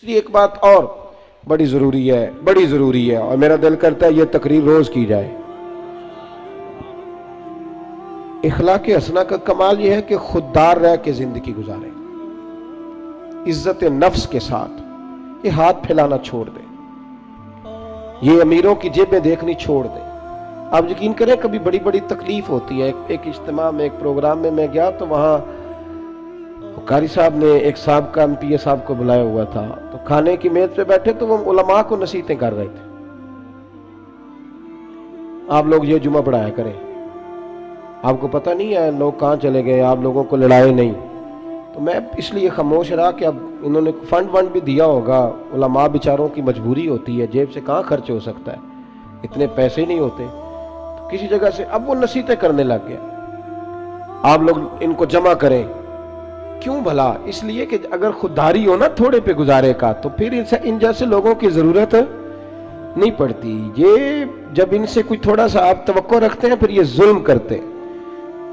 दूसरी एक बात और बड़ी ज़रूरी है और मेरा दिल करता है ये तकरीर रोज़ की जाए। इखलाक हसना का कमाल ये है कि खुददार रह के ज़िंदगी गुजारे, इज्जत नफ्स के साथ। ये हाथ फैलाना छोड़ दे, ये अमीरों की जेबें देखनी छोड़ दे। आप यकीन करें कभी बड़ी बड़ी तकलीफ होती है। एक इज्तिमा में, एक प्रोग्राम में मैं गया तो वहाँ कारी साहब ने एक साहब का MPA साहब को बुलाया हुआ था, तो खाने की मेज पे बैठे तो वो उलमा को नसीहतें कर रहे थे, आप लोग ये जुमा पढ़ाया करें, आपको पता नहीं है लोग कहाँ चले गए, आप लोगों को लड़ाए नहीं। तो मैं इसलिए खामोश रहा कि अब इन्होंने फंड भी दिया होगा, उलमा बेचारों की मजबूरी होती है, जेब से कहाँ खर्च हो सकता है, इतने पैसे ही नहीं होते। तो किसी जगह से अब वो नसीहतें करने लग गया, आप लोग इनको जमा करें। क्यों भला? इसलिए कि अगर खुददारी हो ना थोड़े पे गुजारे का, तो फिर इन जैसे लोगों की जरूरत नहीं पड़ती। ये जब इनसे कोई थोड़ा सा आप तवक्को रखते हैं फिर ये जुल्म करते हैं।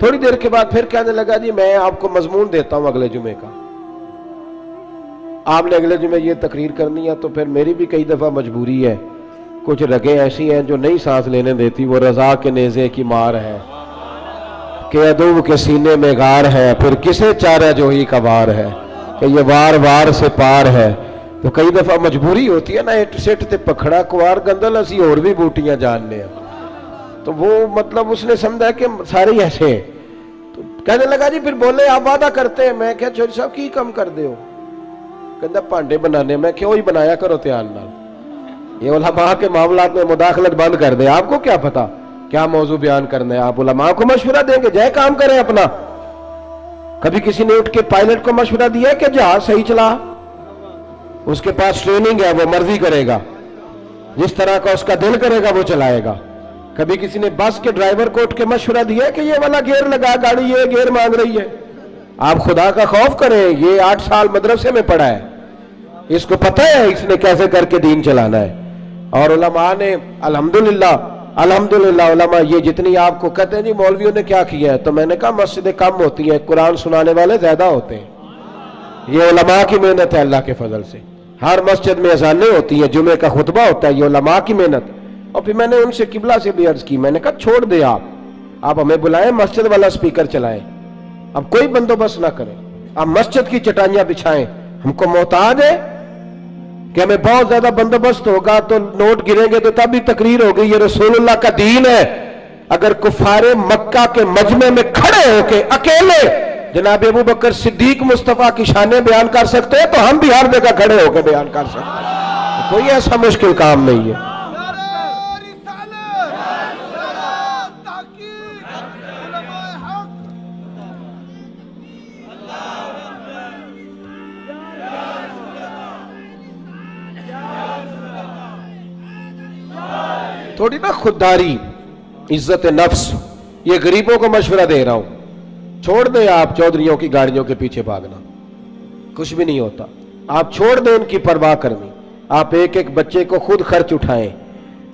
थोड़ी देर के बाद फिर कहने लगा जी मैं आपको मजमून देता हूं अगले जुमे का, आपने अगले जुमे ये तकरीर करनी है। तो फिर मेरी भी कई दफा मजबूरी है, कुछ रगें ऐसी हैं जो नहीं सांस लेने देती। वो रजा के नेज़े की मार है कि अदूब के सीने में गार है, फिर किसे चारा जो ही का वार है कि ये वार वार से पार है। तो कई दफा मजबूरी होती है ना, इट सिट ते पखड़ा कुआर गंदल असी और भी बूटियां जानने। तो वो मतलब उसने समझा कि सारे ऐसे हैं। तो कहने लगा जी फिर बोले आप वादा करते हैं। मैं क्या चोरी साहब की कम कर दे हो? कहता भांडे बनाने। मैं क्यों ही बनाया करो ध्यान नाल, ये उलमा के मामलात में मुदाखलत बंद कर दे। आपको क्या पता क्या मौजू बयान करना है, आप उलमा को मशवरा देंगे, जय काम करें अपना। कभी किसी ने उठ के पायलट को मशवरा दिया कि जहाज सही चला? उसके पास ट्रेनिंग है, वो मर्जी करेगा, जिस तरह का उसका दिल करेगा वो चलाएगा। कभी किसी ने बस के ड्राइवर को उठ के मशवरा दिया कि ये वाला गियर लगा, गाड़ी ये गियर मांग रही है? आप खुदा का खौफ करें, ये 8 साल मदरसे में पढ़ा है, इसको पता है इसने कैसे करके दीन चलाना है। और उलमा ने अल्हम्दुलिल्लाह उलमा ये जितनी आपको कहते हैं जी मौलवियों ने क्या किया है, तो मैंने कहा मस्जिदें कम होती हैं, कुरान सुनाने वाले ज्यादा होते हैं। ये उलमा की मेहनत है अल्लाह के फजल से। हर मस्जिद में अज़ानें होती हैं, जुमे का खुतबा होता है, ये उलमा की मेहनत। और फिर मैंने उनसे किबला से भी अर्ज की, मैंने कहा छोड़ दे आप हमें बुलाएं, मस्जिद वाला स्पीकर चलाएं, अब कोई बंदोबस्त ना करें, आप मस्जिद की चटाइयां बिछाएं। हमको मोहताज है कि हमें बहुत ज्यादा बंदोबस्त होगा तो नोट गिरेंगे तो तब भी तकरीर होगी। ये रसूलुल्लाह का दीन है। अगर कुफारे मक्का के मजमे में खड़े होके अकेले जनाब अबू बकर सिद्दीक मुस्तफा की शाने बयान कर सकते हैं, तो हम भी हर जगह खड़े होकर बयान कर सकते हैं। कोई ऐसा मुश्किल काम नहीं है। थोड़ी ना खुददारी, इज्जत नफ्स। ये गरीबों को मशवरा दे रहा हूं, छोड़ दे आप चौधरियों की गाड़ियों के पीछे भागना, कुछ भी नहीं होता। आप छोड़ दें उनकी परवाह करनी, आप एक एक बच्चे को खुद खर्च उठाएं,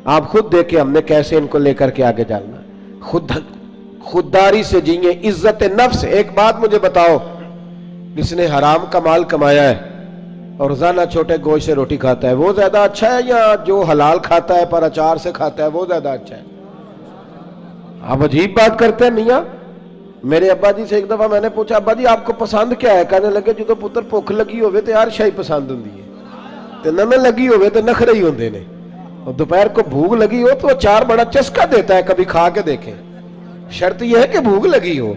आप खुद देखें हमने कैसे इनको लेकर के आगे जाना। खुददारी से जिए, इज्जत नफ्स। एक बात मुझे बताओ, जिसने हराम का माल कमाया है और रोजाना छोटे गोश्त से रोटी खाता है, वो ज्यादा अच्छा है या जो हलाल खाता है पर अचार से खाता है वो ज्यादा अच्छा है? आप अजीब बात करते हैं मियां। मेरे अब्बा जी से एक दफा मैंने पूछा, अब्बा जी आपको पसंद क्या है? कहने लगे जो तो पुत्र भुख लगी होवे तो यार शाही पसंद होंगी है, तो नमे लगी होवे तो नखरे ही होंगे ने, और दोपहर को भूख लगी हो तो अचार बड़ा चस्का देता है, कभी खा के देखें। शर्त यह है कि भूख लगी हो।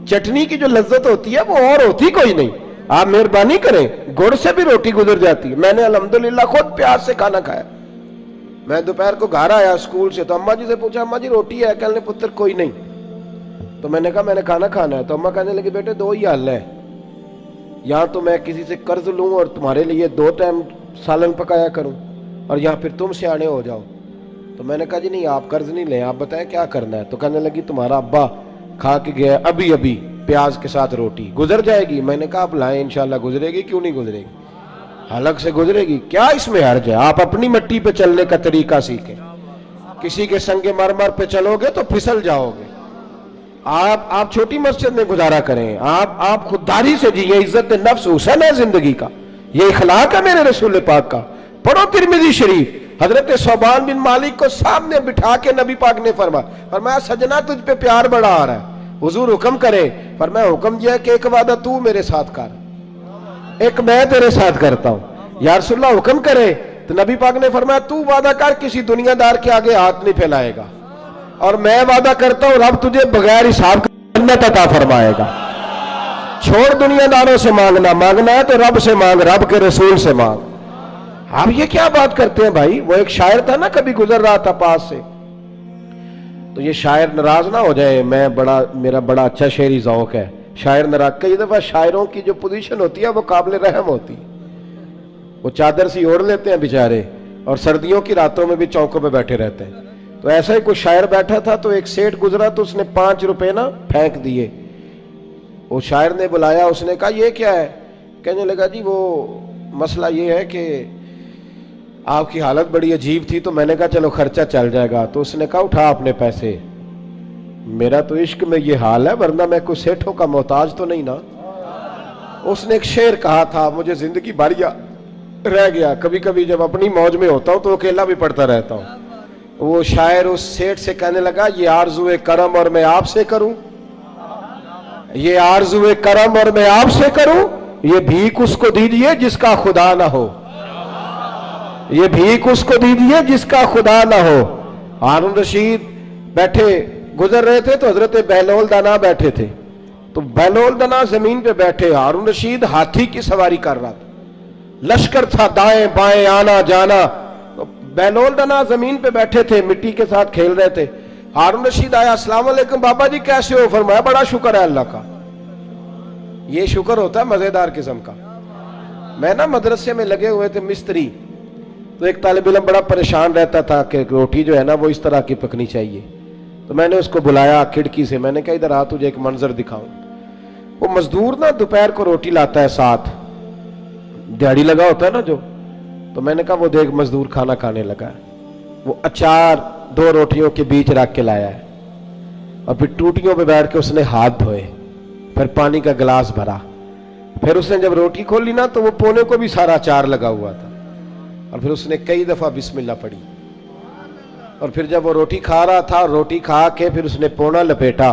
चटनी की जो लज्जत होती है वो और होती कोई नहीं। आप मेहरबानी करें, गुड़ से भी रोटी गुजर जाती है। मैंने अल्हम्दुलिल्लाह खुद प्याज से खाना खाया। मैं दोपहर को घर आया स्कूल से, तो अम्मा जी से पूछा, अम्मा जी रोटी है? कहने पुत्र कोई नहीं। तो मैंने कहा मैंने खाना खाना है। तो अम्मा कहने लगी बेटे 2 ही हल है, या तो मैं किसी से कर्ज लूं और तुम्हारे लिए 2 टाइम सालन पकाया करूं, और या फिर तुम सियाने हो जाओ। तो मैंने कहा जी नहीं आप कर्ज नहीं लें, आप बताएं क्या करना है। तो कहने लगी तुम्हारा अब्बा खा के गया अभी अभी प्याज के साथ रोटी, गुजर जाएगी। मैंने कहा आप लाएं, इंशाल्लाह गुजरेगी, क्यों नहीं गुजरेगी, हलक से गुजरेगी, क्या इसमें हर्ज है? आप अपनी मिट्टी पे चलने का तरीका सीखें, किसी के संगे मरमर पे चलोगे तो फिसल जाओगे। आप छोटी मस्जिद में गुजारा करें, आप खुददारी से जिए, इज्जत नफ्स हुसन है जिंदगी का। یہ اخلاق ہے میرے رسول پاک کا. پڑھو ترمذی شریف. حضرت صوبان بن مالک کو سامنے بٹھا کے نبی پاک نے فرمایا سجنا تجھ پہ پیار بڑا آ رہا ہے, حضور حکم کرے. فرمایا حکم یہ ہے کہ ایک وعدہ تو میرے ساتھ کر, ایک میں تیرے ساتھ کرتا ہوں. یا رسول اللہ حکم کرے. تو نبی پاک نے فرمایا تو وعدہ کر کسی دنیا دار کے آگے ہاتھ نہیں پھیلائے گا, اور میں وعدہ کرتا ہوں رب تجھے بغیر حساب جنت عطا فرمائے گا. چھوڑ دنیا داروں سے مانگنا, مانگنا ہے تو رب سے مانگ, رب کے رسول سے مانگ. آپ یہ کیا بات کرتے ہیں بھائی؟ وہ ایک شاعر تھا نا, کبھی گزر رہا تھا پاس سے, تو یہ شاعر ناراض نہ ہو جائے, میرا بڑا اچھا شعری ذوق ہے. شاعر ناراض, کئی دفعہ شاعروں کی جو پوزیشن ہوتی ہے وہ قابل رحم ہوتی, وہ چادر سی اوڑھ لیتے ہیں بیچارے, اور سردیوں کی راتوں میں بھی چوکوں پہ بیٹھے رہتے ہیں. تو ایسا ہی کوئی شاعر بیٹھا تھا, تو ایک سیٹ گزرا تو اس نے 5 روپے نا پھینک دیے. وہ شاعر نے بلایا, اس نے کہا یہ کیا ہے؟ کہنے لگا جی وہ مسئلہ یہ ہے کہ آپ کی حالت بڑی عجیب تھی, تو میں نے کہا چلو خرچہ چل جائے گا. تو اس نے کہا اٹھا اپنے پیسے, میرا تو عشق میں یہ حال ہے, ورنہ میں کوئی سیٹھوں کا محتاج تو نہیں نا. اس نے ایک شعر کہا تھا, مجھے زندگی بھر رہ گیا, کبھی کبھی جب اپنی موج میں ہوتا ہوں تو اکیلا بھی پڑھتا رہتا ہوں. وہ شاعر اس سیٹ سے کہنے لگا یہ آرزو کرم اور میں آپ سے کروں, یہ آرزو کرم اور میں آپ سے کروں, یہ بھیک اس کو دیجئے جس کا خدا نہ ہو, یہ بھیک اس کو دیجئے جس کا خدا نہ ہو. ہارون رشید بیٹھے گزر رہے تھے, تو حضرت بہلول دانا بیٹھے تھے. تو بہلول دانا زمین پہ بیٹھے, ہارون رشید ہاتھی کی سواری کر رہا تھا, لشکر تھا دائیں بائیں آنا جانا. تو بہلول دانا زمین پہ بیٹھے تھے, مٹی کے ساتھ کھیل رہے تھے. ہارون رشید آیا, السلام علیکم بابا جی کیسے ہو؟ فرمایا بڑا شکر ہے اللہ کا. یہ شکر ہوتا ہے مزیدار قسم کا. میں نا مدرسے میں لگے ہوئے تھے مستری, تو ایک طالب علم بڑا پریشان رہتا تھا کہ روٹی جو ہے نا وہ اس طرح کی پکنی چاہیے. تو میں نے اس کو بلایا کھڑکی سے, میں نے کہا ادھر آ تجھے ایک منظر دکھاؤں. وہ مزدور نا دوپہر کو روٹی لاتا ہے, ساتھ دیہڑی لگا ہوتا ہے نا جو, تو میں نے کہا وہ دیکھ مزدور کھانا کھانے لگا ہے. وہ اچار 2 روٹیوں کے بیچ رکھ کے لایا ہے, اور پھر ٹوٹیوں پہ بیٹھ کے اس نے ہاتھ دھوئے, پھر پانی کا گلاس بھرا. پھر اس نے جب روٹی کھولی نا تو وہ پونے کو بھی سارا اچار لگا ہوا تھا, اور پھر اس نے کئی دفعہ بسم اللہ پڑھی. اور پھر جب وہ روٹی کھا رہا تھا, روٹی کھا کے پھر اس نے پونا لپیٹا,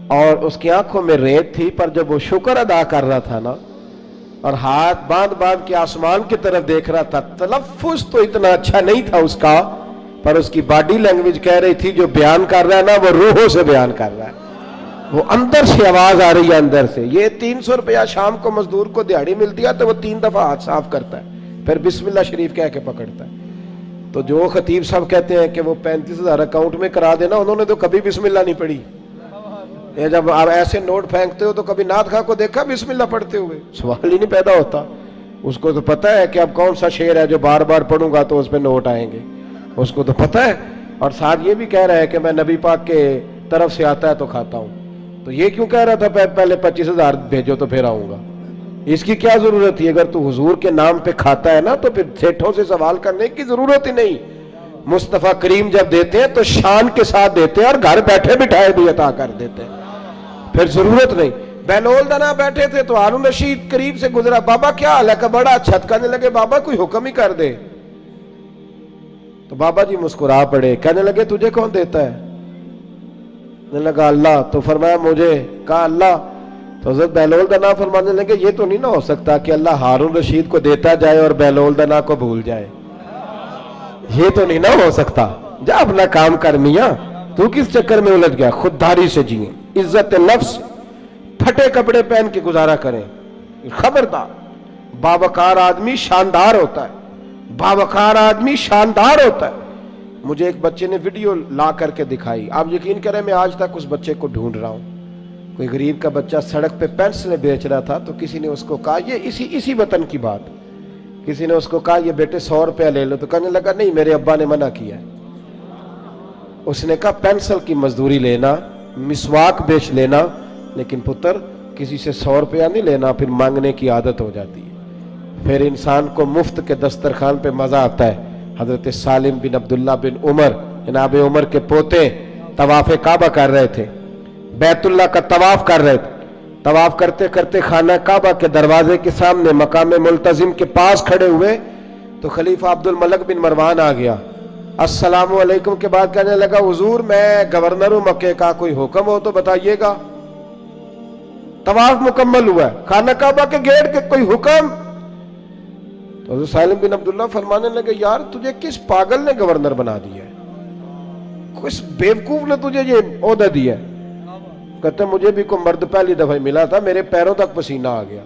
اور اس کی آنکھوں میں ریت تھی, پر جب وہ شکر ادا کر رہا تھا نا, اور ہاتھ باندھ باندھ کے آسمان کی طرف دیکھ رہا تھا, تلفظ تو اتنا اچھا نہیں تھا اس کا, پر اس کی باڈی لینگویج کہہ رہی تھی جو بیان کر رہا ہے نا وہ روحوں سے بیان کر رہا ہے, وہ اندر سے آواز آ رہی ہے اندر سے. یہ 300 روپیہ شام کو مزدور کو دیہڑی ملتی ہے, تو وہ 3 دفعہ ہاتھ صاف کرتا ہے, پھر بسم اللہ شریف کہہ کے پکڑتا ہے. تو جو خطیب صاحب کہتے ہیں کہ وہ 35,000 اکاؤنٹ میں کرا دینا, انہوں نے تو کبھی بسم اللہ نہیں پڑھی. یہ جب آپ ایسے نوٹ پھینکتے ہو تو کبھی نعت خواہ کو دیکھا بسم اللہ پڑھتے ہوئے؟ سوال ہی نہیں پیدا ہوتا. اس کو تو پتہ ہے کہ اب کون سا شعر ہے جو بار بار پڑھوں گا تو اس پہ نوٹ آئیں گے, اس کو تو پتہ ہے. اور ساتھ یہ بھی کہہ رہا ہے کہ میں نبی پاک کے طرف سے آتا ہے تو کھاتا ہوں. تو یہ کیوں کہہ رہا تھا پہلے 25,000 بھیجو تو پھر آؤں گا؟ اس کی کیا ضرورت تھی؟ اگر تو حضور کے نام پہ کھاتا ہے نا تو پھر سیٹھوں سے سوال کرنے کی ضرورت ہی نہیں. مصطفیٰ کریم جب دیتے ہیں تو شان کے ساتھ دیتے ہیں, اور گھر بیٹھے بٹھائے بھی عطا کر دیتے ہیں, پھر ضرورت نہیں. بہلول دانا بیٹھے تھے تو ہارون رشید قریب سے گزرا, بابا کیا حال ہے؟ کہ بڑا اچھا. کہنے لگے بابا کوئی حکم ہی کر دے. تو بابا جی مسکرا پڑے, کہنے لگے تجھے کون دیتا ہے؟ کہنے لگا اللہ. تو فرمایا مجھے. کہا اللہ. تو حضرت بہلول دانا فرمانے لگے یہ تو نہیں نہ ہو سکتا کہ اللہ ہارون رشید کو دیتا جائے اور بہلول دانا کو بھول جائے, یہ تو نہیں نہ ہو سکتا. جا اپنا کام کر میاں, تو کس چکر میں الجھ گیا؟ خودداری سے جیئیں, عزت نفس, پھٹے کپڑے پہن کے گزارا کریں. خبردار, باوقار آدمی شاندار ہوتا ہے, باوقار آدمی شاندار ہوتا ہے. مجھے ایک بچے نے ویڈیو لا کر کے دکھائی, آپ یقین کریں میں آج تک اس بچے کو ڈھونڈ رہا ہوں. کوئی غریب کا بچہ سڑک پہ پینسلیں بیچ رہا تھا, تو کسی نے اس کو کہا, یہ اسی وطن کی بات, کسی نے اس کو کہا یہ بیٹے 100 روپیہ لے لو. تو کہنے لگا نہیں میرے ابا نے منع کیا ہے. اس نے کہا پینسل کی مزدوری لینا, مسواک بیچ لینا, لیکن پتر کسی سے 100 روپیہ نہیں لینا, پھر مانگنے کی عادت ہو جاتی ہے. پھر انسان کو مفت کے دسترخوان پہ مزہ آتا ہے. حضرت سالم بن عبداللہ بن عمر, جناب عمر کے پوتے, طواف کعبہ کر رہے تھے, بیت اللہ کا طواف کر رہے تھے. तवाफ करते करते खाना काबा के दरवाजे के सामने मकाम मुल्तजिम के पास खड़े हुए तो खलीफा अब्दुल मलिक बिन मरवान आ गया। अस्सलामु अलैकुम के बाद कहने लगा, हुजूर मैं गवर्नर हूं मक्के का, कोई हुक्म हो तो बताइएगा। तवाफ मुकम्मल हुआ है, खाना काबा के गेट के कोई हुक्म? तो सालिम बिन अब्दुल्ला फरमाने लगे, यार तुझे किस पागल ने गवर्नर बना दिया है, किस बेवकूफ ने तुझे ये ओहदा दिया है? कहते मुझे भी कोई मर्द पहली दफा मिला था, मेरे पैरों तक पसीना आ गया,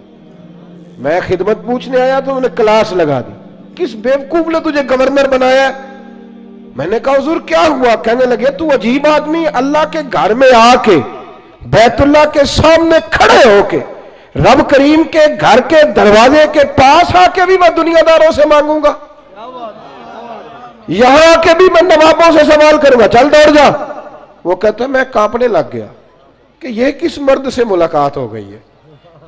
मैं खिदमत पूछने आया तो उन्होंने क्लास लगा दी, किस बेवकूफ ने तुझे गवर्नर बनाया? मैंने कहा हुजूर क्या हुआ? कहने लगे तू अजीब आदमी, अल्लाह के घर में आके बैतुल्लाह के सामने खड़े होके रब करीम के घर के दरवाजे के पास आके भी मैं दुनियादारों से मांगूंगा, यहां आके भी मैं नवाबों से सवाल करूंगा, चल दौड़ जा। वो कहता मैं कांपने लग गया कि ये किस मर्द से मुलाकात हो गई है।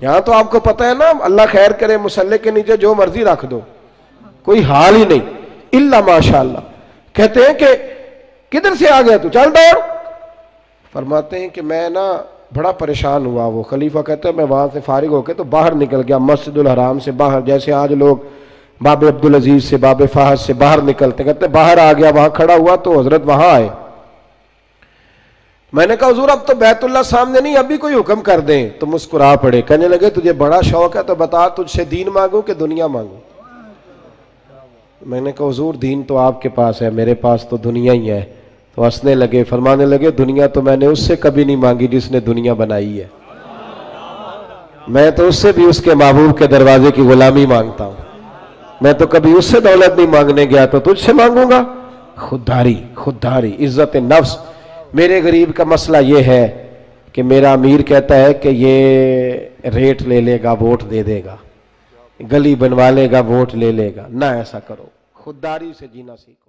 यहां तो आपको पता है ना, अल्लाह खैर करे, मुसल्ले के नीचे जो मर्जी रख दो, कोई हाल ही नहीं, इल्ला माशाअल्लाह। कहते हैं कि किधर से आ गया तू, चल दौड़। फरमाते हैं कि मैं ना बड़ा परेशान हुआ। वो खलीफा कहता है मैं वहां से फारिग होकर तो बाहर निकल गया, मस्जिदुल हराम से बाहर, जैसे आज लोग बाबे अब्दुल अजीज से बाबे फहद से बाहर निकलते, कहते बाहर आ गया, वहां खड़ा हुआ तो हजरत वहां आए। मैंने कहा हुजूर अब तो बैतुल्लाह सामने नहीं, अभी कोई हुक्म कर दें। तो मुस्कुरा पड़े, कहने लगे तुझे बड़ा शौक है तो बता, तुझसे दीन मांगू कि दुनिया मांगू? मैंने कहा हुजूर दीन तो आपके पास है, मेरे पास तो दुनिया ही है। तो हंसने लगे, फरमाने लगे दुनिया तो मैंने उससे कभी नहीं मांगी जिसने दुनिया बनाई है, मैं तो उससे भी उसके महबूब के दरवाजे की गुलामी मांगता हूं, मैं तो कभी उससे दौलत नहीं मांगने गया तो तुझसे मांगूंगा? खुददारी, खुददारी, इज्जत नफ्स। मेरे गरीब का मसला ये है कि मेरा अमीर कहता है कि ये रेट ले लेगा, वोट दे देगा, गली बनवा लेगा, वोट ले लेगा। ना ऐसा करो, खुददारी से जीना सीखो।